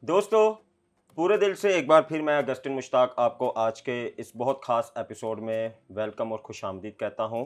दोस्तों, पूरे दिल से एक बार फिर मैं अगस्टिन मुश्ताक आपको आज के इस बहुत ख़ास एपिसोड में वेलकम और खुशामदीद कहता हूँ।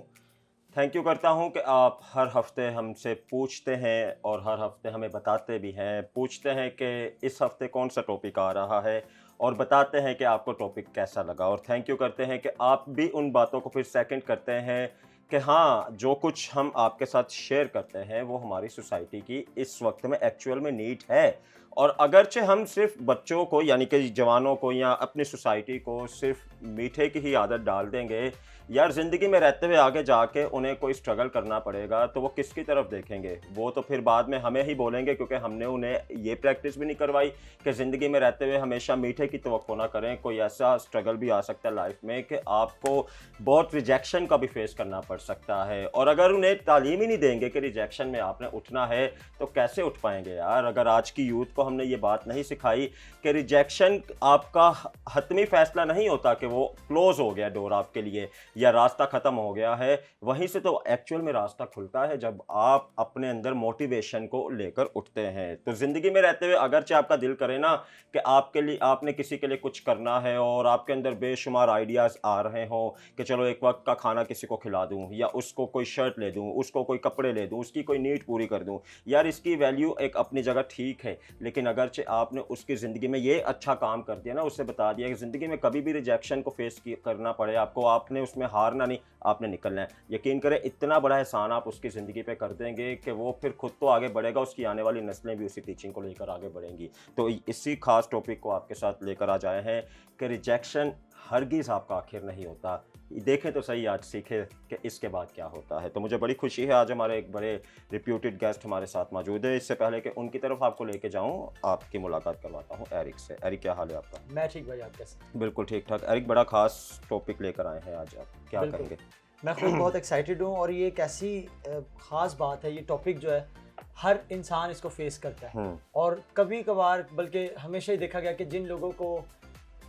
थैंक यू करता हूँ कि आप हर हफ्ते हमसे पूछते हैं और हर हफ्ते हमें बताते भी हैं। पूछते हैं कि इस हफ्ते कौन सा टॉपिक आ रहा है और बताते हैं कि आपको टॉपिक कैसा लगा, और थैंक यू करते हैं कि आप भी उन बातों को फिर सेकंड करते हैं कि हाँ, जो कुछ हम आपके साथ शेयर करते हैं वो हमारी सोसाइटी की इस वक्त में एक्चुअल में नीड है। और अगरचे हम सिर्फ बच्चों को यानी कि जवानों को या अपनी सोसाइटी को सिर्फ मीठे की ही आदत डाल देंगे, यार ज़िंदगी में रहते हुए आगे जाके उन्हें कोई स्ट्रगल करना पड़ेगा तो वो किसकी तरफ देखेंगे? वो तो फिर बाद में हमें ही बोलेंगे, क्योंकि हमने उन्हें ये प्रैक्टिस भी नहीं करवाई कि ज़िंदगी में रहते हुए हमेशा मीठे की तवक्को ना करें। कोई ऐसा स्ट्रगल भी आ सकता है लाइफ में कि आपको बहुत रिजेक्शन का भी फेस करना पड़ सकता है। और अगर उन्हें तालीम ही नहीं देंगे कि रिजेक्शन में आपने उठना है तो कैसे उठ पाएंगे यार? अगर आज की यूथ को हमने ये बात नहीं सिखाई कि रिजेक्शन आपका हतमी फैसला नहीं होता कि वो क्लोज हो गया डोर आपके लिए या रास्ता ख़त्म हो गया है, वहीं से तो एक्चुअल में रास्ता खुलता है जब आप अपने अंदर मोटिवेशन को लेकर उठते हैं। तो ज़िंदगी में रहते हुए अगरचे आपका दिल करे ना कि आपके लिए आपने किसी के लिए कुछ करना है और आपके अंदर बेशुमार आइडियाज़ आ रहे हों कि चलो एक वक्त का खाना किसी को खिला दूं, या उसको कोई शर्ट ले दूं, उसको कोई कपड़े ले दूं, उसकी कोई नीड पूरी कर दूं, यार इसकी वैल्यू एक अपनी जगह ठीक है। लेकिन अगरचे आपने उसकी ज़िंदगी में ये अच्छा काम कर दिया ना, उससे बता दिया कि ज़िंदगी में कभी भी रिजेक्शन को फेस करना पड़े आपको, आपने उसमें हारना नहीं, आपने निकलना है। यकीन करें इतना बड़ा एहसान आप उसकी ज़िंदगी पे कर देंगे कि वो फिर खुद तो आगे बढ़ेगा, उसकी आने वाली नस्लें भी उसी टीचिंग को लेकर आगे बढ़ेंगी। तो इसी खास टॉपिक को आपके साथ लेकर आ जाए हैं कि रिजेक्शन हरगिज़ आपका आखिर नहीं होता। देखें तो सही, आज सीखें कि इसके बाद क्या होता है। तो मुझे बड़ी खुशी है आज हमारे एक बड़े रिप्यूटेड गेस्ट हमारे साथ मौजूद है। इससे पहले कि उनकी तरफ आपको लेके जाऊं, आपकी मुलाकात करवाता हूं एरिक से। एरिक, क्या हाल है आपका? मैं ठीक भाई, आप कैसे? बिल्कुल ठीक ठाक। एरिक, बड़ा खास टॉपिक लेकर आए हैं आज, आप क्या बिल्कुल। कहेंगे? मैं खुद बहुत एक्साइटेड हूँ और ये एक ऐसी ख़ास बात है, ये टॉपिक जो है हर इंसान इसको फेस करता है। और कभी कभार बल्कि हमेशा ही देखा गया कि जिन लोगों को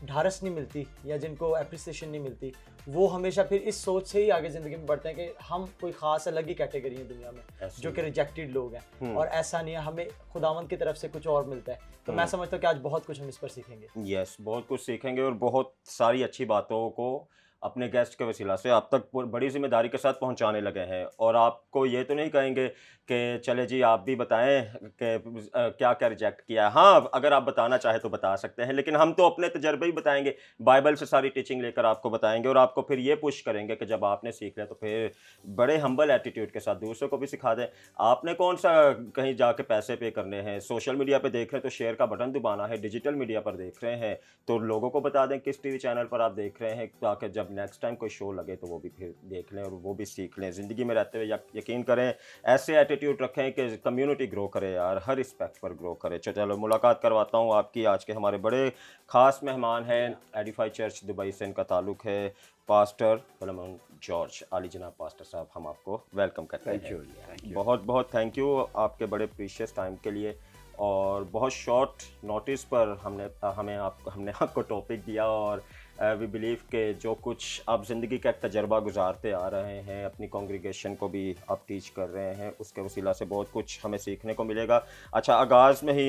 ढारस नहीं मिलती या जिनको अप्रिसिएशन नहीं मिलती, वो हमेशा फिर इस सोच से ही आगे ज़िंदगी में बढ़ते हैं कि हम कोई ख़ास अलग ही कैटेगरी है दुनिया में जो कि रिजेक्टेड लोग हैं, और ऐसा नहीं है, हमें खुदावंद की तरफ से कुछ और मिलता है। तो मैं समझता हूँ कि आज बहुत कुछ हम इस पर सीखेंगे। यस, बहुत कुछ सीखेंगे और बहुत सारी अच्छी बातों को अपने गेस्ट के वसीला से आप तक बड़ी ज़िम्मेदारी के साथ पहुंचाने लगे हैं। और आपको ये तो नहीं कहेंगे कि चले जी आप भी बताएं कि क्या क्या रिजेक्ट किया है। हाँ, अगर आप बताना चाहें तो बता सकते हैं, लेकिन हम तो अपने तजर्बे ही बताएंगे, बाइबल से सारी टीचिंग लेकर आपको बताएंगे और आपको फिर ये पुश करेंगे कि जब आपने सीख लिया तो फिर बड़े हम्बल एटीट्यूड के साथ दूसरों को भी सिखा दें। आपने कौन सा कहीं जाके पैसे पे करने हैं, सोशल मीडिया पे देख रहे हैं तो शेयर का बटन दबाना है, डिजिटल मीडिया पर देख रहे हैं तो लोगों को बता दें किस टीवी चैनल पर आप देख रहे हैं, ताकि जब नेक्स्ट टाइम कोई शो लगे तो वो भी फिर देख लें और वो भी सीख लें। ज़िंदगी में रहते हुए यकीन करें ऐसे एटीट्यूड रखें कि कम्युनिटी ग्रो करे यार, हर रिस्पेक्ट पर ग्रो करे। चलो मुलाकात करवाता हूँ आपकी। आज के हमारे बड़े ख़ास मेहमान हैं, एडिफाई चर्च दुबई से इनका ताल्लुक़ है, पास्टर फिलेमोन जॉर्ज। आली जनाब पास्टर साहब, हम आपको वेलकम करते हैं। Thank you. बहुत बहुत थैंक यू आपके बड़े प्रीशियस टाइम के लिए, और बहुत शॉर्ट नोटिस पर हमने आपको टॉपिक दिया। और वी बिलीव के जो कुछ आप ज़िंदगी का एक तजर्बा गुजारते आ रहे हैं, अपनी कॉन्ग्रीगेशन को भी आप टीच कर रहे हैं, उसके वसीला से बहुत कुछ हमें सीखने को मिलेगा। अच्छा, आगाज़ में ही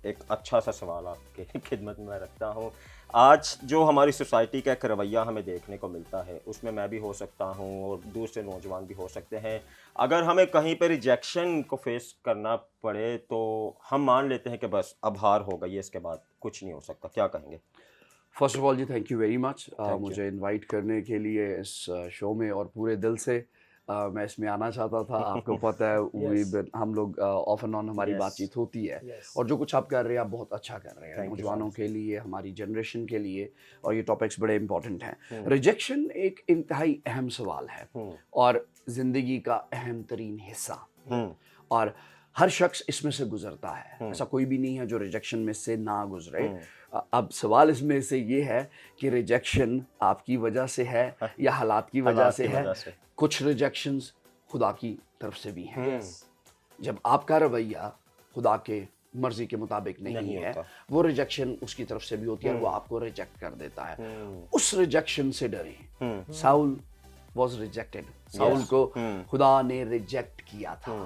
एक अच्छा सा सवाल आपके खिदमत में रखता हूँ। आज जो हमारी सोसाइटी का एक रवैया हमें देखने को मिलता है, उसमें मैं भी हो सकता हूँ और दूसरे नौजवान भी हो सकते हैं। अगर हमें कहीं पे रिजेक्शन को फेस करना पड़े तो हम मान लेते हैं कि बस अब हार हो गई है, इसके बाद कुछ नहीं हो सकता। क्या कहेंगे? First of all ji, thank you very much you. मुझे इनवाइट करने के लिए इस शो में, और पूरे दिल से मैं इसमें आना चाहता था। आपको पता है हम लोग ऑफ एंड ऑन हमारी बातचीत होती है, और जो कुछ आप कर रहे हैं आप बहुत अच्छा कर रहे हैं नौजवानों के लिए, हमारी जनरेशन के लिए, और ये टॉपिक्स बड़े इंपॉर्टेंट हैं। रिजेक्शन एक इंतहाई अहम सवाल है और ज़िंदगी का अहम तरीन हिस्सा, और हर शख्स इसमें से गुजरता है। ऐसा कोई भी नहीं है जो रिजेक्शन में से ना गुजरे। अब सवाल इसमें से ये है कि रिजेक्शन आपकी वजह से है या हालात की वजह से है। कुछ रिजेक्शंस खुदा की तरफ से भी हैं। जब आपका रवैया खुदा के मर्जी के मुताबिक नहीं है, वो रिजेक्शन उसकी तरफ से भी होती है और वो आपको रिजेक्ट कर देता है। उस रिजेक्शन से डरें। साउल was rejected, साउल को खुदा ने रिजेक्ट किया था,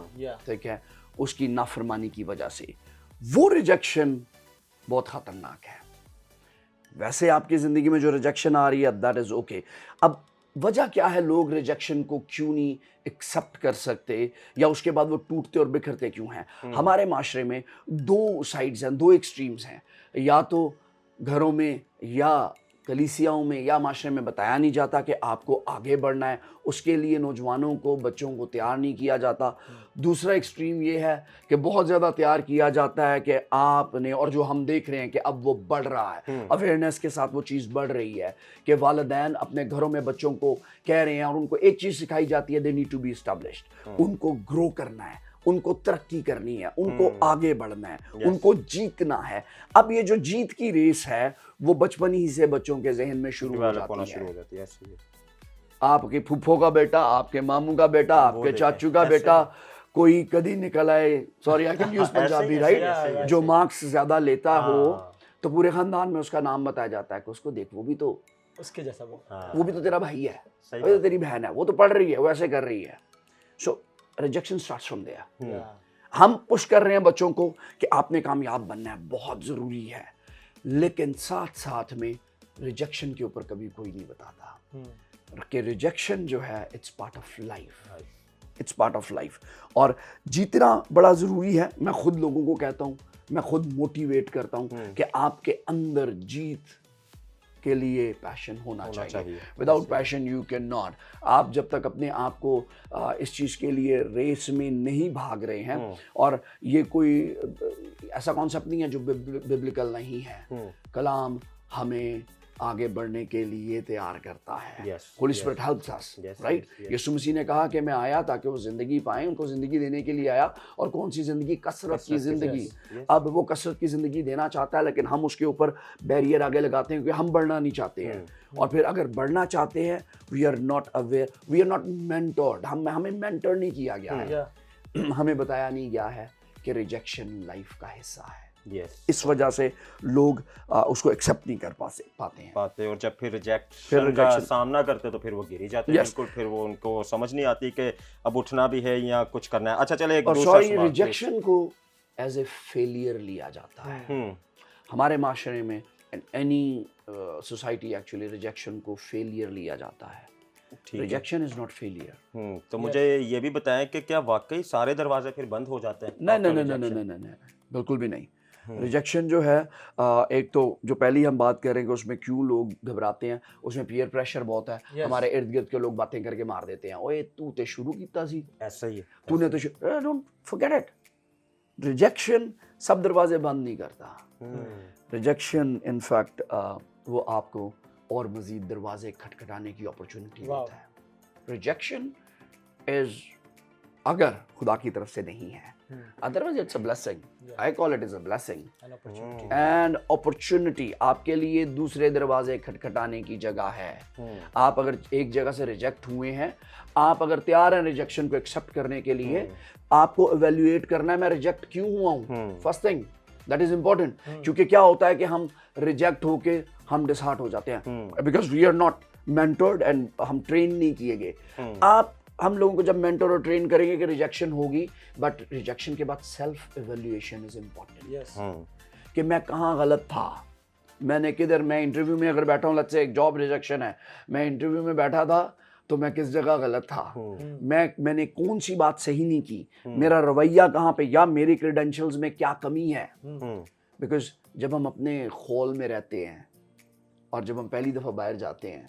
ठीक है, उसकी नाफरमानी की वजह से। वो रिजेक्शन बहुत ख़तरनाक है। वैसे आपकी ज़िंदगी में जो रिजेक्शन आ रही है दैट इज़ ओके। अब वजह क्या है, लोग रिजेक्शन को क्यों नहीं एक्सेप्ट कर सकते या उसके बाद वो टूटते और बिखरते क्यों हैं? हमारे माशरे में दो साइड्स हैं, दो एक्सट्रीम्स हैं। या तो घरों में या कलीसियाओं में या माशरे में बताया नहीं जाता कि आपको आगे बढ़ना है, उसके लिए नौजवानों को, बच्चों को तैयार नहीं किया जाता। दूसरा एक्सट्रीम ये है कि बहुत ज़्यादा तैयार किया जाता है कि आपने, और जो हम देख रहे हैं कि अब वो बढ़ रहा है, अवेयरनेस के साथ वो चीज़ बढ़ रही है कि वालिदैन अपने घरों में बच्चों को कह रहे हैं और उनको एक चीज़ सिखाई जाती है, they need to be established. उनको ग्रो करना है, उनको तरक्की करनी है, उनको आगे बढ़ना है, उनको जीतना है। अब ये जो जीत की रेस है वो बचपन ही से बच्चों के जहन में शुरू हो जाती है। आपके फूफो का बेटा, आपके मामू का बेटा, आपके चाचू का बेटा, कोई कदी निकल आए, sorry I can use Punjabi right, जो मार्क्स ज्यादा लेता हो तो पूरे खानदान में उसका नाम बताया जाता है कि उसको देख, वो भी तो उसके जैसा वो भी तो तेरा भाई है, वो तो तेरी बहन है, वो तो पढ़ रही है, वो ऐसे कर रही है। सो रिजेक्शन स्टार्ट्स फ्रॉम देयर। हम पुश कर रहे हैं बच्चों को कि आपने कामयाब बनना है, बहुत ज़रूरी है, लेकिन साथ साथ में रिजेक्शन के ऊपर कभी कोई नहीं बताता कि रिजेक्शन जो है it's part of life, it's part of life. और जीतना बड़ा ज़रूरी है। मैं खुद लोगों को कहता हूँ, मैं खुद मोटिवेट करता हूँ कि आपके अंदर जीत के लिए पैशन होना चाहिए। Without passion you can not. आप जब तक अपने आप को इस चीज़ के लिए रेस में नहीं भाग रहे हैं, और ये कोई ऐसा कॉन्सेप्ट नहीं है जो बिब्लिकल नहीं है। कलाम हमें आगे बढ़ने के लिए तैयार करता है। Holy spirit helps us, right. Yeshu Masih ने कहा कि मैं आया ताकि वो ज़िंदगी पाएं, उनको ज़िंदगी देने के लिए आया। और कौन सी ज़िंदगी? कसरत की ज़िंदगी। अब वो कसरत की ज़िंदगी देना चाहता है, लेकिन हम उसके ऊपर बैरियर आगे लगाते हैं क्योंकि हम बढ़ना नहीं चाहते हैं। और फिर अगर बढ़ना चाहते हैं, we are not aware, we are not mentored. हमें मेंटर नहीं किया गया है, हमें बताया नहीं गया है कि रिजेक्शन लाइफ का हिस्सा है। इस वजह से लोग उसको एक्सेप्ट नहीं कर पाते हैं। और जब फिर रिजेक्शन का सामना करते तो फिर वो गिर ही जाते हैं। बिल्कुल, फिर वो उनको समझ नहीं आती कि अब उठना भी है या कुछ करना है। अच्छा चले, एक दूसरा सवाल। रिजेक्शन को एज ए फेलियर लिया जाता है हमारे माशरे में। एनी सोसाइटी एक्चुअली रिजेक्शन को फेलियर लिया जाता है। Rejection is not failure. तो मुझे ये भी बताएं कि क्या वाकई सारे दरवाजे फिर बंद हो जाते हैं? नहीं, बिल्कुल भी नहीं। रिजेक्शन जो है, एक तो जो पहली हम बात करेंगे उसमें क्यों लोग घबराते हैं, उसमें पीयर प्रेशर बहुत है। हमारे इर्द गिर्द के लोग बातें करके मार देते हैं, ओए तू तो शुरू कीता सी, ऐसा ही है, तूने तो डोंट फॉरगेट इट। रिजेक्शन सब दरवाजे बंद नहीं करता। रिजेक्शन इनफैक्ट वो आपको और मजीद दरवाजे खटखटाने की अपॉर्चुनिटी देता है। रिजेक्शन इज, अगर खुदा की तरफ से नहीं है, otherwise it's a blessing. I call it as a blessing. An opportunity आपके लिए दूसरे दरवाजे खटखटाने की जगह है। आप अगर एक जगह से रिजेक्ट हुए हैं, आप अगर तैयार हैं रिजेक्शन को एक्सेप्ट करने के लिए, आपको एवेल्युएट करना है मैं रिजेक्ट क्यों हुआ हूँ। First thing that is important. क्योंकि क्या होता है कि हम रिजेक्ट होके हम डिसहार्ट हो जाते हैं, because we are not mentored and हम ट्रेन नहीं किए गए। हम लोगों को जब मेंटर और ट्रेन करेंगे कि रिजेक्शन होगी, बट रिजेक्शन के बाद सेल्फ इवैल्यूएशन इज इम्पोर्टेंट। कि मैं कहाँ गलत था, मैंने किधर, मैं इंटरव्यू में अगर बैठा हूँ, लेट्स से एक जॉब रिजेक्शन है, मैं इंटरव्यू में बैठा था तो मैं किस जगह गलत था, मैंने कौन सी बात सही नहीं की, मेरा रवैया कहाँ पे, या मेरी क्रेडेंशियल्स में क्या कमी है। बिकॉज जब हम अपने खोल में रहते हैं और जब हम पहली दफ़ा बाहर जाते हैं,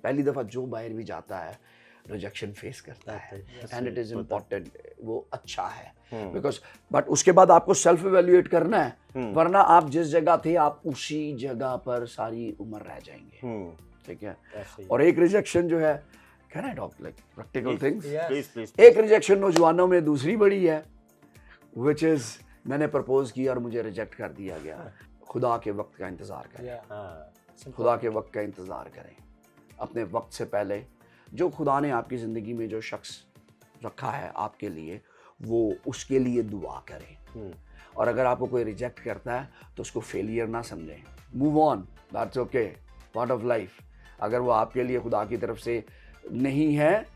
पहली दफ़ा जो बाहर भी जाता है रिजेक्शन फेस करता है, एंड इट इज इम्पोर्टेंट, वो अच्छा है। बिकॉज बट उसके बाद आपको सेल्फ इवैल्यूएट करना है, वरना आप जिस जगह थे आप उसी जगह पर सारी उम्र रह जाएंगे। ठीक है। और एक रिजेक्शन जो है, can I talk like practical things? एक रिजेक्शन नौजवानों में दूसरी बड़ी है, विच इज मैंने प्रपोज किया और मुझे रिजेक्ट कर दिया गया। खुदा के वक्त का इंतजार करें, खुदा के वक्त का इंतजार करें। अपने वक्त से पहले जो खुदा ने आपकी ज़िंदगी में जो शख्स रखा है आपके लिए, वो उसके लिए दुआ करें। और अगर आपको कोई रिजेक्ट करता है तो उसको फेलियर ना समझें, move on, that's okay, part of life. अगर वो आपके लिए खुदा की तरफ से नहीं है,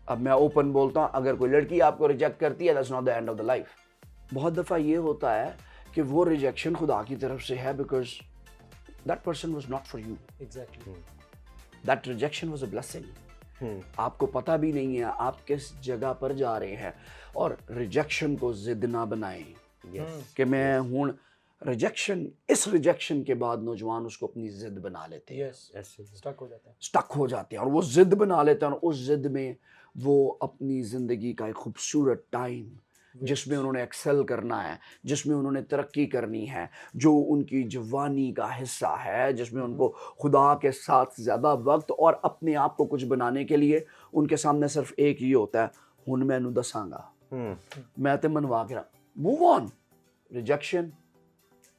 अब मैं ओपन बोलता हूँ, अगर कोई लड़की आपको रिजेक्ट करती है, that's not the end of the life. बहुत दफ़ा ये होता है कि वो रिजेक्शन खुदा की तरफ से है, because that person was not for you, exactly, that rejection was a blessing. आपको पता भी नहीं है आप किस जगह पर जा रहे हैं। और रिजेक्शन को जिद ना बनाएं कि मैं हूँ रिजेक्शन, इस रिजेक्शन के बाद नौजवान उसको अपनी जिद बना लेते हैं, स्टक हो जाता है, स्टक हो जाते हैं और वो जिद बना लेते हैं, और उस जिद में वो अपनी ज़िंदगी का एक खूबसूरत टाइम जिसमें उन्होंने एक्सेल करना है, जिसमें उन्होंने तरक्की करनी है, जो उनकी जवानी का हिस्सा है, जिसमें उनको खुदा के साथ ज़्यादा वक्त और अपने आप को कुछ बनाने के लिए उनके सामने सिर्फ एक ही होता है, हुन मैनू दसांगा, मैं ते मनवा के move on. Rejection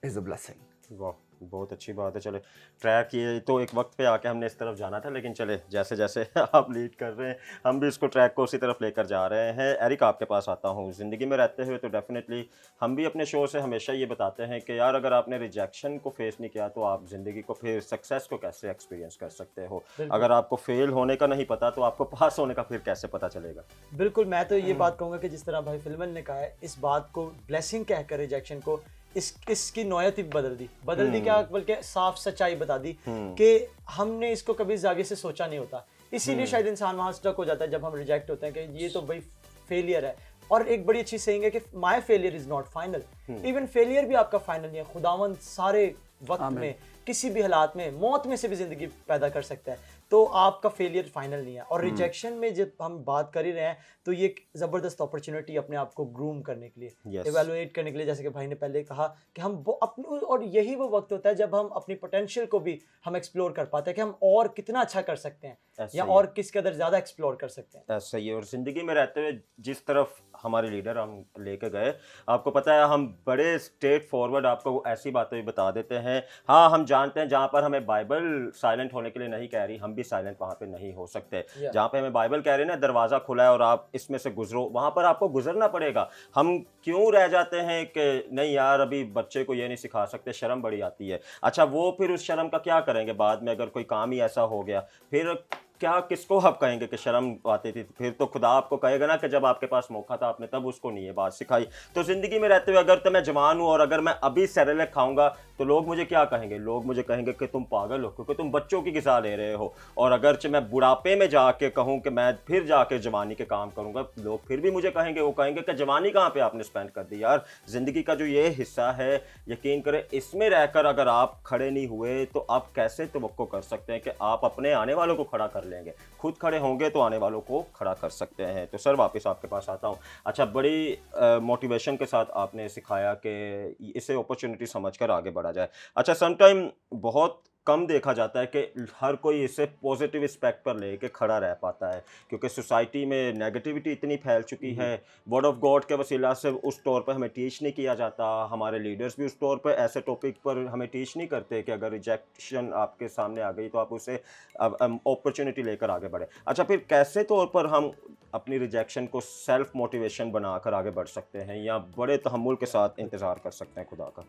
is a blessing. वाह, बहुत अच्छी बात है। चले ट्रैक ये तो एक वक्त पे आके हमने इस तरफ जाना था, लेकिन चले जैसे जैसे आप लीड कर रहे हैं हम भी इसको ट्रैक को उसी तरफ लेकर जा रहे हैं। एरिक, आपके पास आता हूँ। ज़िंदगी में रहते हुए तो डेफिनेटली हम भी अपने शो से हमेशा ये बताते हैं कि यार अगर आपने रिजेक्शन को फेस नहीं किया तो आप ज़िंदगी को फिर सक्सेस को कैसे एक्सपीरियंस कर सकते हो। अगर आपको फेल होने का नहीं पता तो आपको पास होने का फिर कैसे पता चलेगा। बिल्कुल, मैं तो ये बात कहूँगा कि जिस तरह भाई फिल्मन ने कहा है, इस बात को ब्लेसिंग कहकर रिजेक्शन को इसकी नौयत ही बदल दी क्या, बल्कि साफ सच्चाई बता दी कि हमने इसको कभी जाविये से सोचा नहीं होता। इसीलिए शायद इंसान वहां स्टक हो जाता है जब हम रिजेक्ट होते हैं कि ये तो भाई फेलियर है। और एक बड़ी अच्छी सेइंग है कि my failure is not final. Even failure भी आपका फाइनल नहीं है। खुदावंद सारे वक्त में, किसी भी हालात में, मौत में से भी जिंदगी पैदा कर सकता है, तो आपका फेलियर फाइनल नहीं है। और रिजेक्शन में जब हम बात कर ही रहे हैं तो ये एक ज़बरदस्त अपॉर्चुनिटी अपने आप को ग्रूम करने के लिए, एवेलुएट करने के लिए, जैसे कि भाई ने पहले कहा कि हम वो अपने, और यही वो वक्त होता है जब हम अपनी पोटेंशियल को भी हम एक्सप्लोर कर पाते हैं कि हम और कितना अच्छा कर सकते हैं या और किस कदर ज़्यादा एक्सप्लोर कर सकते हैं। ऐसा ही है। और ज़िंदगी में रहते हुए जिस तरफ हमारे लीडर हम लेके गए, आपको पता है हम बड़े स्ट्रेट फॉरवर्ड आपको ऐसी बातें भी बता देते हैं। हाँ, हम जानते हैं जहाँ पर हमें बाइबल साइलेंट होने के लिए नहीं कह रही, हम भी साइलेंट वहाँ पे नहीं हो सकते। जहाँ पे हमें बाइबल कह रही है ना दरवाज़ा खुला है और आप इसमें से गुजरो, वहाँ पर आपको गुजरना पड़ेगा। हम क्यों रह जाते हैं कि नहीं यार अभी बच्चे को ये नहीं सिखा सकते, शर्म बड़ी आती है। अच्छा, वो फिर उस शर्म का क्या करेंगे बाद में, अगर कोई काम ही ऐसा हो गया फिर क्या, किसको आप कहेंगे कि शर्म आती थी? फिर तो खुदा आपको कहेगा ना कि जब आपके पास मौका था आपने तब उसको नहीं ये बात सिखाई। तो ज़िंदगी में रहते हुए अगर तो मैं जवान हूँ और अगर मैं अभी सेरेलैक खाऊंगा तो लोग मुझे क्या कहेंगे? लोग मुझे कहेंगे कि तुम पागल हो क्योंकि तुम बच्चों की ग़िज़ा ले रहे हो। और अगर मैं बुढ़ापे में जाके कहूँ कि मैं फिर जाके जवानी के काम करूँगा, लोग फिर भी मुझे कहेंगे, वो कहेंगे कि जवानी कहाँ पे आपने स्पेंड कर दी। यार ज़िंदगी का जो ये हिस्सा है, यकीन करें इसमें रहकर अगर आप खड़े नहीं हुए तो आप कैसे तवक्को कर सकते हैं कि आप अपने आने वालों को खड़ा कर लेंगे? खुद खड़े होंगे तो आने वालों को खड़ा कर सकते हैं। तो सर वापस आपके पास आता हूँ। अच्छा, बड़ी मोटिवेशन के साथ आपने सिखाया कि इसे अपॉर्चुनिटी समझकर आगे बढ़ा जाए। अच्छा, समटाइम बहुत कम देखा जाता है कि हर कोई इसे पॉजिटिव एस्पेक्ट पर लेके खड़ा रह पाता है, क्योंकि सोसाइटी में नेगेटिविटी इतनी फैल चुकी है। वर्ड ऑफ गॉड के वसीला से उस तौर पर हमें टीच नहीं किया जाता। हमारे लीडर्स भी उस तौर पर ऐसे टॉपिक पर हमें टीच नहीं करते कि अगर रिजेक्शन आपके सामने आ गई तो आप उसे अपॉर्चुनिटी लेकर आगे बढ़े। अच्छा, फिर कैसे तौर पर हम अपनी रिजेक्शन को सेल्फ मोटिवेशन बनाकर आगे बढ़ सकते हैं या बड़े तहम्मुल के साथ इंतज़ार कर सकते हैं खुदा का?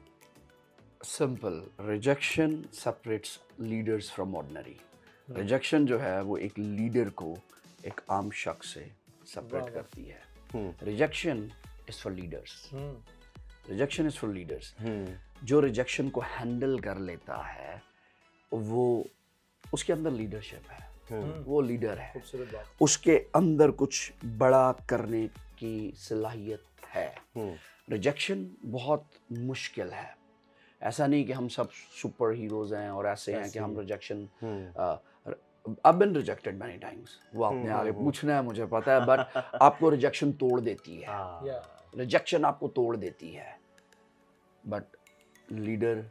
Simple, rejection separates leaders from ordinary. Rejection जो है वो एक लीडर को एक आम शख्स से सेपरेट करती है। Rejection is for leaders, rejection is for leaders. जो रिजेक्शन को हैंडल कर लेता है वो, उसके अंदर लीडरशिप है, वो लीडर है, उसके अंदर कुछ बड़ा करने की सलाहियत है। रिजेक्शन बहुत मुश्किल है। ऐसा नहीं कि हम सब सुपर हीरोज हैं और ऐसे हैं कि हम rejection, I've been rejected many times, वो आपने आगे पूछना है मुझे पता है, बट आपको रिजेक्शन तोड़ देती है। रिजेक्शन आपको तोड़ देती है, बट लीडर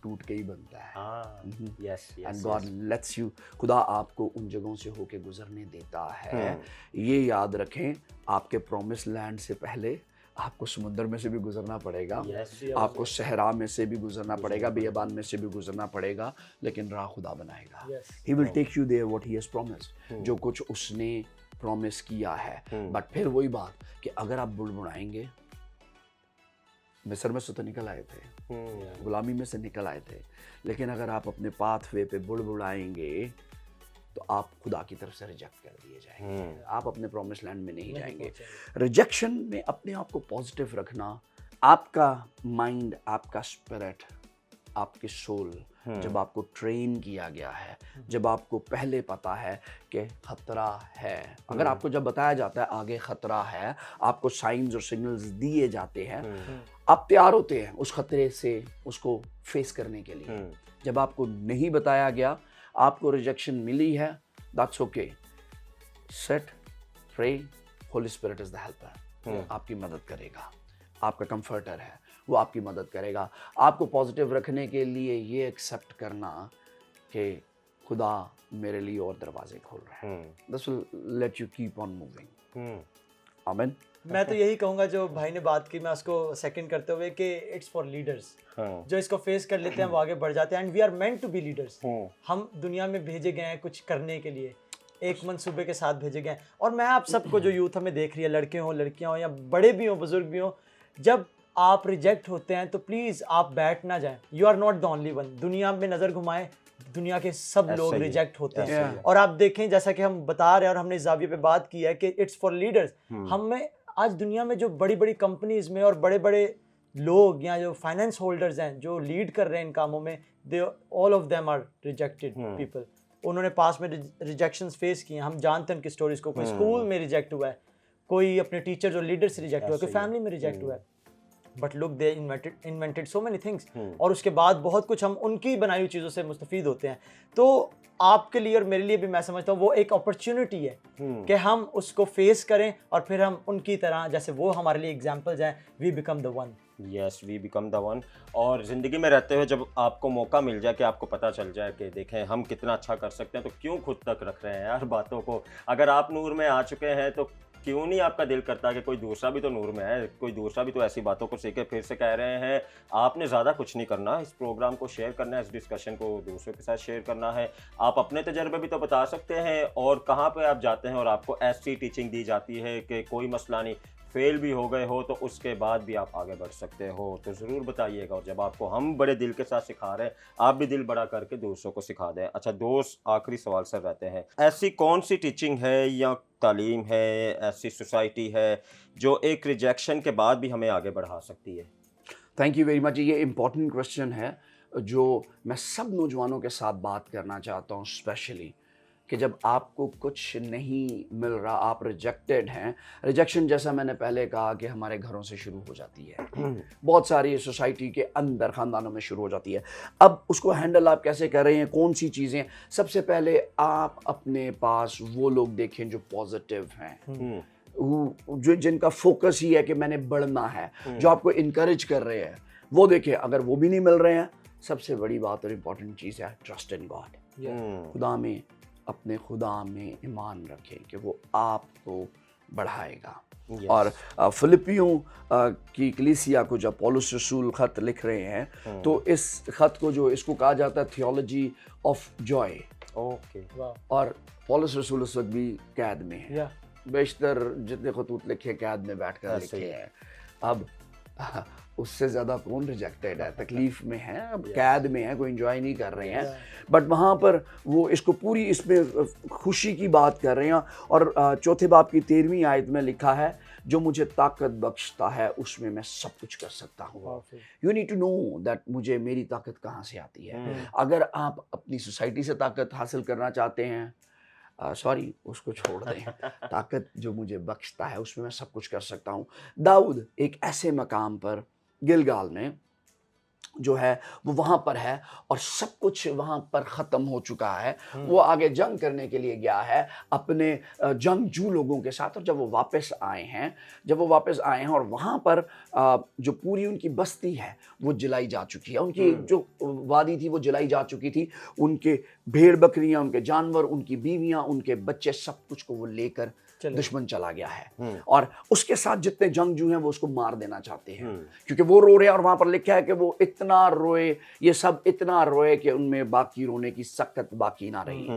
टूट के ही बनता है। एंड गॉड लेट्स यू, खुदा आपको उन जगहों से होके गुजरने देता है। ये याद रखें, आपके प्रॉमिस लैंड से पहले आपको समुद्र में से भी गुजरना पड़ेगा, आपको सहरा में से भी गुजरना पड़ेगा, बेयाबान में से भी गुजरना पड़ेगा, लेकिन राह खुदा बनाएगा। He will take you there what he has promised, जो कुछ उसने प्रॉमिस किया है। बट फिर वही बात कि अगर आप बुड़बुड़ाएंगे, मिस्र में से तो निकल आए थे, गुलामी में से निकल आए थे, लेकिन अगर आप अपने पाथवे पे बुड़बुड़ाएंगे तो आप खुदा की तरफ से रिजेक्ट कर दिए जाएंगे, आप अपने प्रॉमिस लैंड में नहीं जाएंगे। रिजेक्शन में अपने आप को पॉजिटिव रखना आपका माइंड, आपका स्पिरिट, आपकी सोल जब आपको ट्रेन किया गया है, जब आपको पहले पता है कि खतरा है, अगर आपको जब बताया जाता है आगे खतरा है, आपको साइंस और सिग्नल्स दिए जाते हैं, आप तैयार होते हैं उस खतरे से उसको फेस करने के लिए। जब आपको नहीं बताया गया, आपको रिजेक्शन मिली है, that's okay, set pray, Holy Spirit is the helper, आपकी मदद करेगा, आपका कंफर्टर है, वो आपकी मदद करेगा। आपको पॉजिटिव रखने के लिए ये एक्सेप्ट करना कि खुदा मेरे लिए और दरवाजे खोल रहे हैं, this will let you keep on moving. आमीन। मैं तो यही कहूँगा, जो भाई ने बात की मैं उसको सेकंड करते हुए, कि इट्स फॉर लीडर्स। जो इसको फेस कर लेते हैं वो आगे बढ़ जाते हैं, and we are meant to be leaders. हम दुनिया में भेजे गए हैं कुछ करने के लिए, एक मंसूबे के साथ भेजे गए हैं। और मैं आप सबको, जो यूथ हमें देख रही है, लड़के हों लड़कियां हों या बड़े भी हों बुजुर्ग भी हों, जब आप रिजेक्ट होते हैं तो प्लीज़ आप बैठ ना जाएं। You are not the only one. दुनिया में नज़र घुमाएं, दुनिया के सब लोग रिजेक्ट होते हैं। और आप देखें, जैसा कि हम बता रहे हैं और हमने इस जाविये पे बात की है कि इट्स फॉर लीडर्स। हमें आज दुनिया में जो बड़ी बड़ी कंपनीज में और बड़े बड़े लोग या जो फाइनेंस होल्डर्स हैं जो लीड कर रहे हैं इन कामों में, they all of them are rejected people. उन्होंने पास में रिजेक्शंस फेस किए, हम जानते हैं उनकी स्टोरीज को। कोई स्कूल में रिजेक्ट हुआ है, कोई अपने टीचर जो लीडर से रिजेक्ट हुआ है, कोई फैमिली में रिजेक्ट हुआ है, but look they invented so many things. और उसके बाद बहुत कुछ हम उनकी बनाई हुई चीज़ों से मुस्तफ़ीद होते हैं। तो आपके लिए और मेरे लिए भी मैं समझता हूँ वो एक अपॉर्चुनिटी है कि हम उसको फेस करें और फिर हम उनकी तरह, जैसे वो हमारे लिए एग्जाम्पल्स हैं, we become the one. Yes, we become the one. और ज़िंदगी में रहते हुए जब आपको मौका मिल जाए कि आपको पता चल जाए कि देखें हम कितना अच्छा कर सकते हैं, तो क्यों खुद तक रख रहे हैं यार बातों को। अगर आप नूर में आ चुके हैं तो क्यों नहीं आपका दिल करता कि कोई दूसरा भी तो नूर में है, कोई दूसरा भी तो ऐसी बातों को सीखे। फिर से कह रहे हैं, आपने ज़्यादा कुछ नहीं करना, इस प्रोग्राम को शेयर करना है, इस डिस्कशन को दूसरों के साथ शेयर करना है। आप अपने तजर्बे भी तो बता सकते हैं और कहाँ पे आप जाते हैं और आपको ऐसी टीचिंग दी जाती है कि कोई मसला नहीं, फेल भी हो गए हो तो उसके बाद भी आप आगे बढ़ सकते हो, तो ज़रूर बताइएगा। और जब आपको हम बड़े दिल के साथ सिखा रहे हैं, आप भी दिल बड़ा करके दूसरों को सिखा दें। अच्छा दोस्त, आखिरी सवाल सर रहते हैं, ऐसी कौन सी टीचिंग है या तालीम है, ऐसी सोसाइटी है जो एक रिजेक्शन के बाद भी हमें आगे बढ़ा सकती है? Thank you very much. ये इम्पॉर्टेंट क्वेश्चन है जो मैं सब नौजवानों के साथ बात करना चाहता हूँ, स्पेशली कि जब आपको कुछ नहीं मिल रहा, आप रिजेक्टेड हैं। रिजेक्शन, जैसा मैंने पहले कहा, कि हमारे घरों से शुरू हो जाती है, बहुत सारी सोसाइटी के अंदर, ख़ानदानों में शुरू हो जाती है। अब उसको हैंडल आप कैसे कर रहे हैं, कौन सी चीज़ें? सबसे पहले आप अपने पास वो लोग देखें जो पॉजिटिव हैं, जो जिनका फोकस ही है कि मैंने बढ़ना है, जो आपको इनकरेज कर रहे हैं, वो देखें। अगर वो भी नहीं मिल रहे हैं, सबसे बड़ी बात और इम्पॉर्टेंट चीज़ है ट्रस्ट इन गॉड। खुदा में, अपने खुदा में ईमान रखें कि वो आपको बढ़ाएगा। और फिलिपियों की कलीसिया को जब पौलुस रसूल ख़त लिख रहे हैं, तो इस ख़त को जो इसको कहा जाता है थियोलॉजी ऑफ जॉय। और पौलुस रसूल उस वक्त भी कैद में है, बेशतर जितने खतूत लिखे कैद में बैठकर लिखे हैं। अब उससे ज़्यादा कौन रिजेक्टेड है, तकलीफ़ में है, अब कैद में है, कोई एंजॉय नहीं कर रहे हैं, बट वहाँ पर वो इसको पूरी इसमें खुशी की बात कर रहे हैं। और चौथे बाब की 13वीं आयत में लिखा है, जो मुझे ताकत बख्शता है उसमें मैं सब कुछ कर सकता हूँ। You need to know that मुझे मेरी ताकत कहाँ से आती है। अगर आप अपनी सोसाइटी से ताकत हासिल करना चाहते हैं, सॉरी उसको छोड़ दें, ताकत जो मुझे बख्शता है उसमें मैं सब कुछ कर सकता हूँ। दाऊद एक ऐसे मकाम पर गिलगाल में जो है वो वहाँ पर है और सब कुछ वहाँ पर ख़त्म हो चुका है। वो आगे जंग करने के लिए गया है अपने जंगजू लोगों के साथ। और जब वो वापस आए हैं और वहाँ पर जो पूरी उनकी बस्ती है वो जलाई जा चुकी है, उनकी जो वादी थी वो जलाई जा चुकी थी। उनके भेड़ बकरियाँ, उनके जानवर, उनकी बीवियाँ, उनके बच्चे, सब कुछ को वो लेकर दुश्मन चला गया है। और उसके साथ जितने जंगजू हैं वो उसको मार देना चाहते हैं, क्योंकि वो रो रहे हैं। और वहां पर लिखा है कि वो इतना रोए, ये सब इतना रोए कि उनमें बाकी रोने की सकत बाकी ना रही।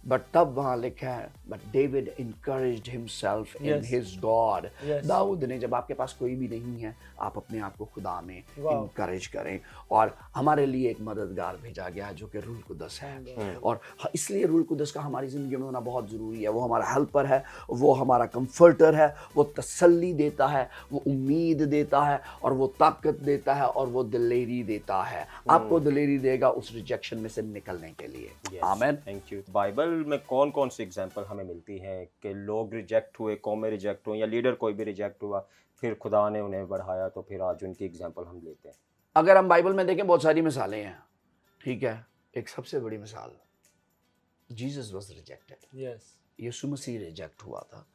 बट तब वहाँ लिखा है but David encouraged himself in Yes. his God. Yes. Daud ने, जब आपके पास कोई भी नहीं है, आप अपने आप को खुदा में Wow. encourage करें, और हमारे लिए एक मददगार भेजा गया है जो कि रूल कुदस है, और इसलिए रूल कुदस का हमारी ज़िंदगी में होना बहुत ज़रूरी है। वो हमारा हेल्पर है, वो हमारा कंफर्टर है, वो तसल्ली देता है, वो उम्मीद देता है, और वो ताकत देता है, और वो दिलेरी देता है। आपको दिलेरी देगा उस रिजेक्शन में से निकलने के लिए। आमीन। Thank you. बाइबल में कौन कौन सी एग्जांपल हमें मिलती है कि लोग रिजेक्ट हुए, कौमें रिजेक्ट हुए, या लीडर कोई भी रिजेक्ट हुआ, फिर खुदा ने उन्हें बढ़ाया, तो फिर आज उनकी एग्जांपल हम लेते हैं। अगर हम बाइबल में देखें बहुत सारी मिसालें हैं, ठीक है। एक सबसे बड़ी मिसाल, Jesus was rejected. Yes, Yeshu Masih reject हुआ था,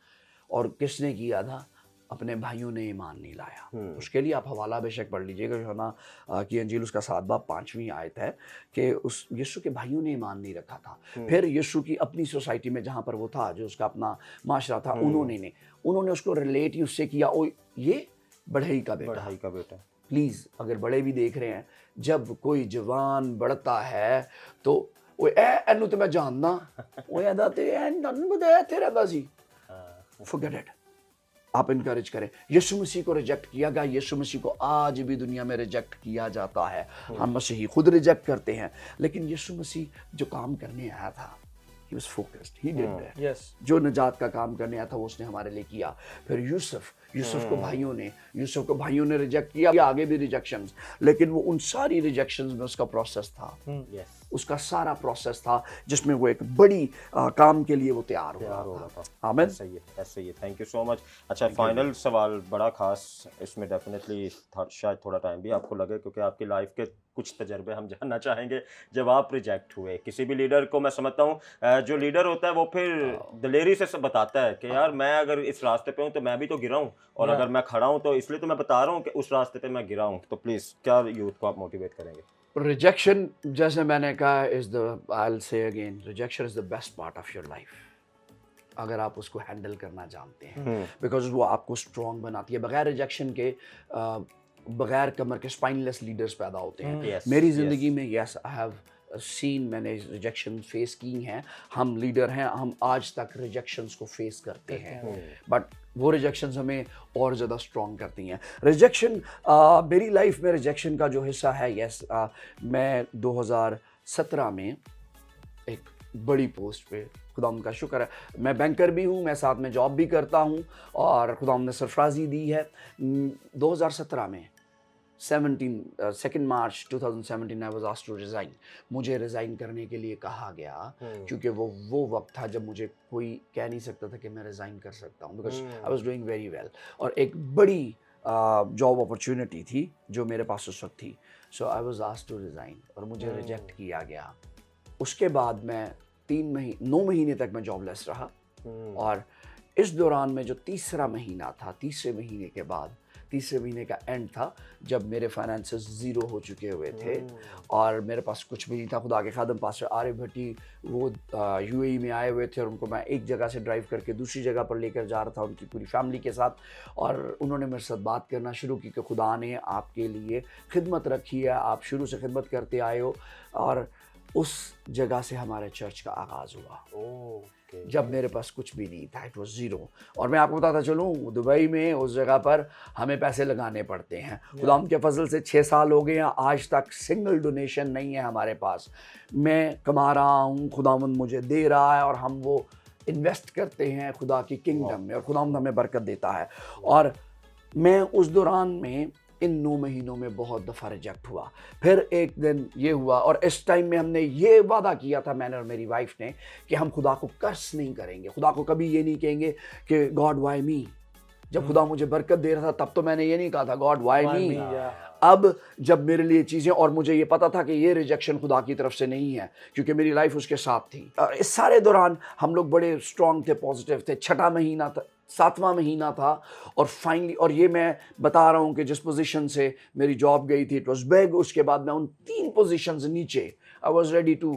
और किसने किया था? अपने भाइयों ने ईमान नहीं लाया। उसके लिए आप हवाला बेशक पढ़ लीजिएगा, यूहन्ना की अंजील उसका 7 बाब 5वीं आयत है कि उस यीशु के भाइयों ने ईमान नहीं रखा था। फिर यीशु की अपनी सोसाइटी में जहाँ पर वो था, जो उसका अपना माशरा था, उन्होंने उसको रिलेट ही उससे किया, ओ ये बढ़ई का बेटा। प्लीज़, अगर बड़े भी देख रहे हैं, जब कोई जवान बढ़ता है तो वो एनू तो मैं जानना, वो यादा ते एन तन्नू बताया तेरा बाजी, फॉरगेट इट। आप इनकरेज करें। यीशु मसीह को रिजेक्ट किया गया, यीशु मसीह को आज भी दुनिया में रिजेक्ट किया जाता है। हम मसीही खुद रिजेक्ट करते हैं, लेकिन यीशु मसीह जो काम करने आया था, he was focused, he did that. Yes, जो निजात का काम करने आया था वो उसने हमारे लिए किया। फिर यूसुफ को भाइयों ने रिजेक्ट किया, आगे भी रिजेक्शंस, लेकिन वो उन सारी रिजेक्शंस में उसका प्रोसेस था। उसका सारा प्रोसेस था जिसमें वो एक बड़ी काम के लिए वो तैयार हो रहा था। आमीन। ऐसे ही थैंक यू सो मच। अच्छा, फाइनल सवाल बड़ा खास, इसमें डेफिनेटली शायद थोड़ा टाइम भी आपको लगे, क्योंकि आपकी लाइफ के कुछ तजर्बे हम जानना चाहेंगे। जब आप रिजेक्ट हुए, किसी भी लीडर को मैं समझता हूँ, जो लीडर होता है वो फिर दिलेरी से सब बताता है कि यार मैं अगर इस रास्ते पे हूँ तो मैं भी तो गिरा हूँ, और अगर मैं खड़ा हूँ तो इसलिए तो मैं बता रहा हूँ कि उस रास्ते पे मैं गिरा हूँ। तो प्लीज़, क्या यूथ को आप मोटिवेट करेंगे? रिजेक्शन, जैसे मैंने कहा, I will say again, rejection is the best part of your life, अगर आप उसको हैंडल करना जानते हैं, बिकॉज वो आपको स्ट्रॉन्ग बनाती है। बगैर रिजेक्शन के बगैर कमर के स्पाइनलेस लीडर्स पैदा होते हैं। मेरी ज़िंदगी में यस, आई हैव सीन, मैंने रिजेक्शन फेस की हैं। हम लीडर हैं, हम आज तक रिजेक्शंस को फेस करते हैं, बट वो रिजेक्शंस हमें और ज़्यादा स्ट्रॉन्ग करती हैं। रिजेक्शन मेरी लाइफ में रिजेक्शन का जो हिस्सा है, यस, मैं 2017 में एक बड़ी पोस्ट पे, खुदावंद का शुक्र है, मैं बैंकर भी हूँ, मैं साथ में जॉब भी करता हूँ, और खुदावंद ने सरफराजी दी है। 2017 में 2 March 2017 I was asked to resign. मुझे रिज़ाइन करने के लिए कहा गया, क्योंकि वो वक्त था जब मुझे कोई कह नहीं सकता था कि मैं रिज़ाइन कर सकता हूँ, because I was doing very well, और एक बड़ी जॉब अपॉर्चुनिटी थी जो मेरे पास उस वक्त थी। So I was asked to resign, और मुझे रिजेक्ट किया गया। उसके बाद मैं 9 महीने तक मैं जॉबलेस रहा, और इस दौरान में जो तीसरा महीना था, तीसरे महीने के बाद, तीसरे महीने का एंड था, जब मेरे फाइनेंसेस ज़ीरो हो चुके हुए थे और मेरे पास कुछ भी नहीं था। खुदा के खादम पास्टर आरिफ भट्टी वो यूएई में आए हुए थे, और उनको मैं एक जगह से ड्राइव करके दूसरी जगह पर लेकर जा रहा था उनकी पूरी फैमिली के साथ, और उन्होंने मेरे साथ बात करना शुरू की कि खुदा ने आपके लिए खिदमत रखी है, आप शुरू से खिदमत करते आए हो, और उस जगह से हमारे चर्च का आगाज़ हुआ। जब मेरे पास कुछ भी नहीं था, इट वाज ज़ीरो। और मैं आपको बताता चलूँ, दुबई में उस जगह पर हमें पैसे लगाने पड़ते हैं। खुदाम के फजल से 6 साल हो गए हैं, आज तक सिंगल डोनेशन नहीं है हमारे पास। मैं कमा रहा हूँ, खुदावंद मुझे दे रहा है, और हम वो इन्वेस्ट करते हैं खुदा की किंगडम में, और खुदावंद हमें बरकत देता है। और मैं उस दौरान में इन 9 महीनों में बहुत दफ़ा रिजेक्ट हुआ। फिर एक दिन ये हुआ, और इस टाइम में हमने ये वादा किया था, मैंने और मेरी वाइफ ने, कि हम खुदा को कर्स नहीं करेंगे, खुदा को कभी ये नहीं कहेंगे कि गॉड वाई मी। जब खुदा मुझे बरकत दे रहा था तब तो मैंने ये नहीं कहा था गॉड वाई मी। अब जब मेरे लिए चीज़ें, और मुझे ये पता था कि ये रिजेक्शन खुदा की तरफ से नहीं है, क्योंकि मेरी लाइफ उसके साथ थी। इस सारे दौरान हम लोग बड़े स्ट्रॉन्ग थे, पॉजिटिव थे। 6वां महीना था, 7वां महीना था, और फाइनली, और ये मैं बता रहा हूँ कि जिस पोजीशन से मेरी जॉब गई थी, इट वाज बिग। उसके बाद मैं उन 3 पोजीशंस नीचे, I was ready to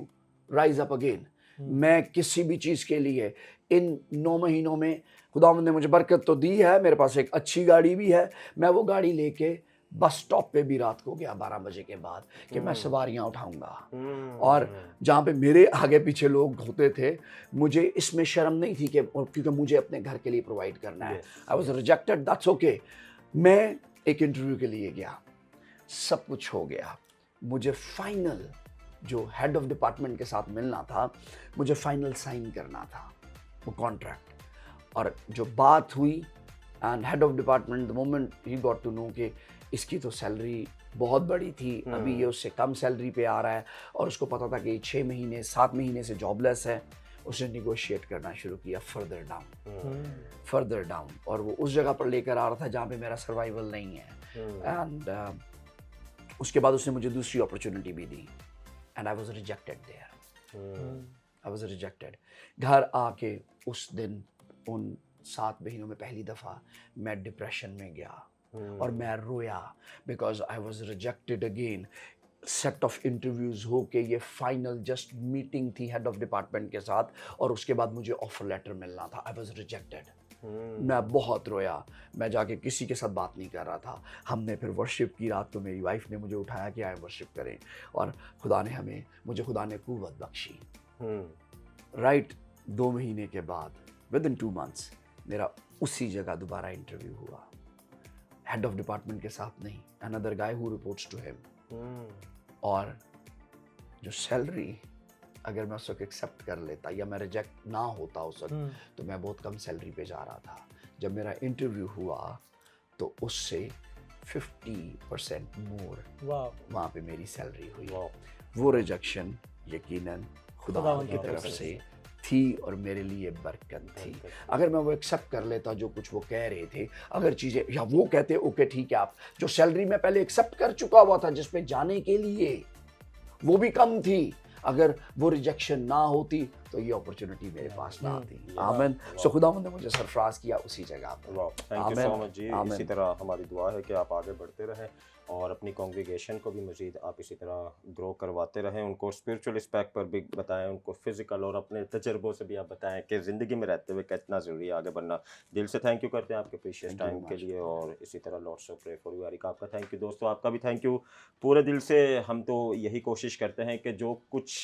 rise up again. मैं किसी भी चीज़ के लिए इन 9 महीनों में, खुदावंद ने मुझे बरकत तो दी है, मेरे पास एक अच्छी गाड़ी भी है, मैं वो गाड़ी लेके बस स्टॉप पे भी रात को गया 12 बजे के बाद कि मैं सवारियां उठाऊंगा। और जहाँ पे मेरे आगे पीछे लोग होते थे, मुझे इसमें शर्म नहीं थी कि क्योंकि मुझे अपने घर के लिए प्रोवाइड करना है। I was rejected, that's okay. मैं एक इंटरव्यू के लिए गया, सब कुछ हो गया। मुझे फाइनल जो हेड ऑफ डिपार्टमेंट के साथ मिलना था, मुझे फाइनल साइन करना था वो कॉन्ट्रैक्ट। और जो बात हुई and head of department the moment he got to know कि इसकी तो सैलरी बहुत बड़ी थी, अभी ये उससे कम सैलरी पे आ रहा है और उसको पता था कि 6 महीने 7 महीने से जॉबलेस है, उसने निगोशिएट करना शुरू किया फर्दर डाउन। और वो उस जगह पर लेकर आ रहा था जहाँ पे मेरा सर्वाइवल नहीं है। एंड उसके बाद उसने मुझे दूसरी अपॉर्चुनिटी भी दी and I was rejected there. I was rejected. घर आके उस दिन उन 7 महीनों में पहली दफ़ा मैं डिप्रेशन में गया और मैं रोया because I was rejected again. Set of interviews हो के ये फाइनल जस्ट मीटिंग थी हेड ऑफ डिपार्टमेंट के साथ और उसके बाद मुझे ऑफर लेटर मिलना था। आई वाज रिजेक्टेड। मैं बहुत रोया। मैं जाके किसी के साथ बात नहीं कर रहा था। हमने फिर वर्शिप की रात, तो मेरी वाइफ ने मुझे उठाया कि आए वर्शिप करें और खुदा ने खुदा ने कुव्वत बख्शी। राइट 2 महीने के बाद विद इन 2 months मेरा उसी जगह दोबारा इंटरव्यू हुआ, हेड ऑफ डिपार्टमेंट के साथ नहीं, another guy who reports to him. और जो सैलरी अगर मैं उस वक्त एक्सेप्ट कर लेता या मैं रिजेक्ट ना होता उस वक्त, तो मैं बहुत कम सैलरी पे जा रहा था। जब मेरा इंटरव्यू हुआ तो उससे 50% मोर वहाँ पे मेरी सैलरी हुई। वो रिजेक्शन यकीनन खुदा की तरफ से थी और मेरे लिए बरकत थी। अगर मैं वो एक्सेप्ट कर लेता जो कुछ वो कह रहे थे, अगर चीज़ें या वो कहते ओके ठीक है, आप जो सैलरी मैं पहले एक्सेप्ट कर चुका हुआ था जिस पे जाने के लिए, वो भी कम थी, अगर वो रिजेक्शन ना होती तो ये अपॉर्चुनिटी मेरे पास ना आती। आमीन। सो खुदावंद ने मुझे सरफराज किया उसी जगह पर। थैंक यू सो मच जी। इसी तरह हमारी दुआ है कि आप आगे बढ़ते रहें और अपनी कांग्रीगेशन को भी मज़ीद आप इसी तरह ग्रो करवाते रहें, उनको स्पिरिचुअल एस्पेक्ट पर भी बताएं, उनको फिज़िकल और अपने तजर्बों से भी आप बताएं कि ज़िंदगी में रहते हुए कितना ज़रूरी है आगे बढ़ना। दिल से थैंक यू करते हैं आपके प्रीशियस टाइम के लिए और इसी तरह lots of pray for you. आरिका आपका थैंक यू, दोस्तों आपका भी थैंक यू पूरे दिल से। हम तो यही कोशिश करते हैं कि जो कुछ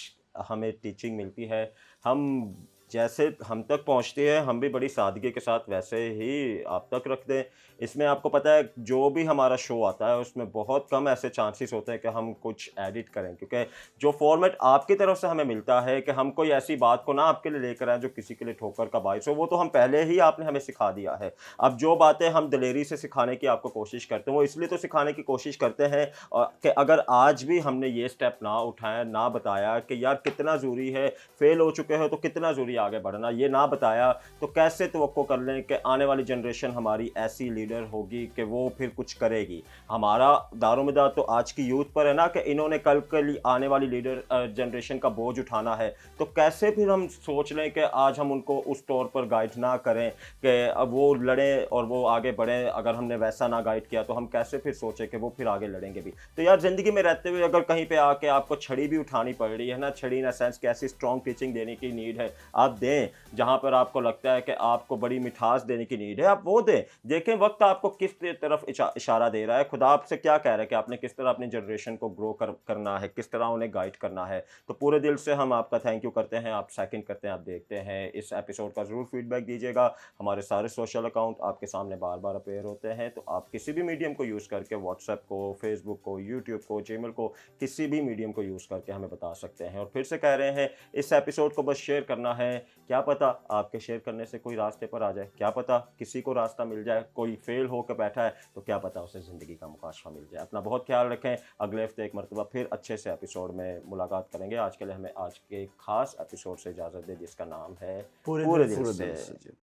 हमें टीचिंग मिलती है, हम जैसे हम तक पहुंचती है हम भी बड़ी सादगी के साथ वैसे ही आप तक रख दें। इसमें आपको पता है जो भी हमारा शो आता है उसमें बहुत कम ऐसे चांसेस होते हैं कि हम कुछ एडिट करें, क्योंकि जो फॉर्मेट आपकी तरफ से हमें मिलता है कि हम कोई ऐसी बात को ना आपके लिए लेकर आए जो किसी के लिए ठोकर का बायस हो, वो तो हम पहले ही आपने हमें सिखा दिया है। अब जो बातें हम दिलेरी से सिखाने की आपको कोशिश करते हैं वो इसलिए तो सिखाने की कोशिश करते हैं कि अगर आज भी हमने ये स्टेप ना उठाया, ना बताया कि यार कितना ज़रूरी है, फेल हो चुके हो तो कितना ज़रूरी आगे बढ़ना, ये ना बताया तो कैसे तवक्को कर लें कि आने वाली जनरेशन हमारी ऐसी लीडर होगी कि वो फिर कुछ करेगी। हमारा दारोमदार तो आज की यूथ पर है ना कि इन्होंने कल के लिए आने वाली लीडर जनरेशन का बोझ उठाना है, तो कैसे फिर हम सोच लें कि आज हम उनको उस तौर पर गाइड ना करें कि अब वो लड़ें और वो आगे बढ़ें। अगर हमने वैसा ना गाइड किया तो हम कैसे फिर सोचें कि वो फिर आगे लड़ेंगे भी। तो यार ज़िंदगी में रहते हुए अगर कहीं पे आके आपको छड़ी भी उठानी पड़ रही है ना, छड़ी इन सेंस कैसी स्ट्रॉन्ग टीचिंग देने की नीड है, आप दें। जहाँ पर आपको लगता है कि आपको बड़ी मिठास देने की नीड है, आप वो दें। देखें वक्त आपको किस तरफ इशारा दे रहा है, खुदा आपसे क्या कह रहा है कि आपने किस तरह अपनी जनरेशन को ग्रो करना है, किस तरह उन्हें गाइड करना है। तो पूरे दिल से हम आपका थैंक यू करते हैं। आप सेकंड करते हैं, आप देखते हैं। इस एपिसोड का ज़रूर फीडबैक दीजिएगा। हमारे सारे सोशल अकाउंट आपके सामने बार बार अपेयर होते हैं, तो आप किसी भी मीडियम को यूज़ करके, व्हाट्सएप को, फेसबुक को, यूट्यूब को, जीमेल को, किसी भी मीडियम को यूज़ करके हमें बता सकते हैं। और फिर से कह रहे हैं इस एपिसोड को बस शेयर करना है। क्या पता आपके शेयर करने से कोई रास्ते पर आ जाए, क्या पता किसी को रास्ता मिल जाए, कोई फेल होकर बैठा है तो क्या पता उसे ज़िंदगी का मुकाशफा मिल जाए। अपना बहुत ख्याल रखें। अगले हफ्ते एक मरतबा फिर अच्छे से एपिसोड में मुलाकात करेंगे। आज के लिए हमें आज के खास एपिसोड से इजाज़त दें जिसका नाम है पूरे दिल से।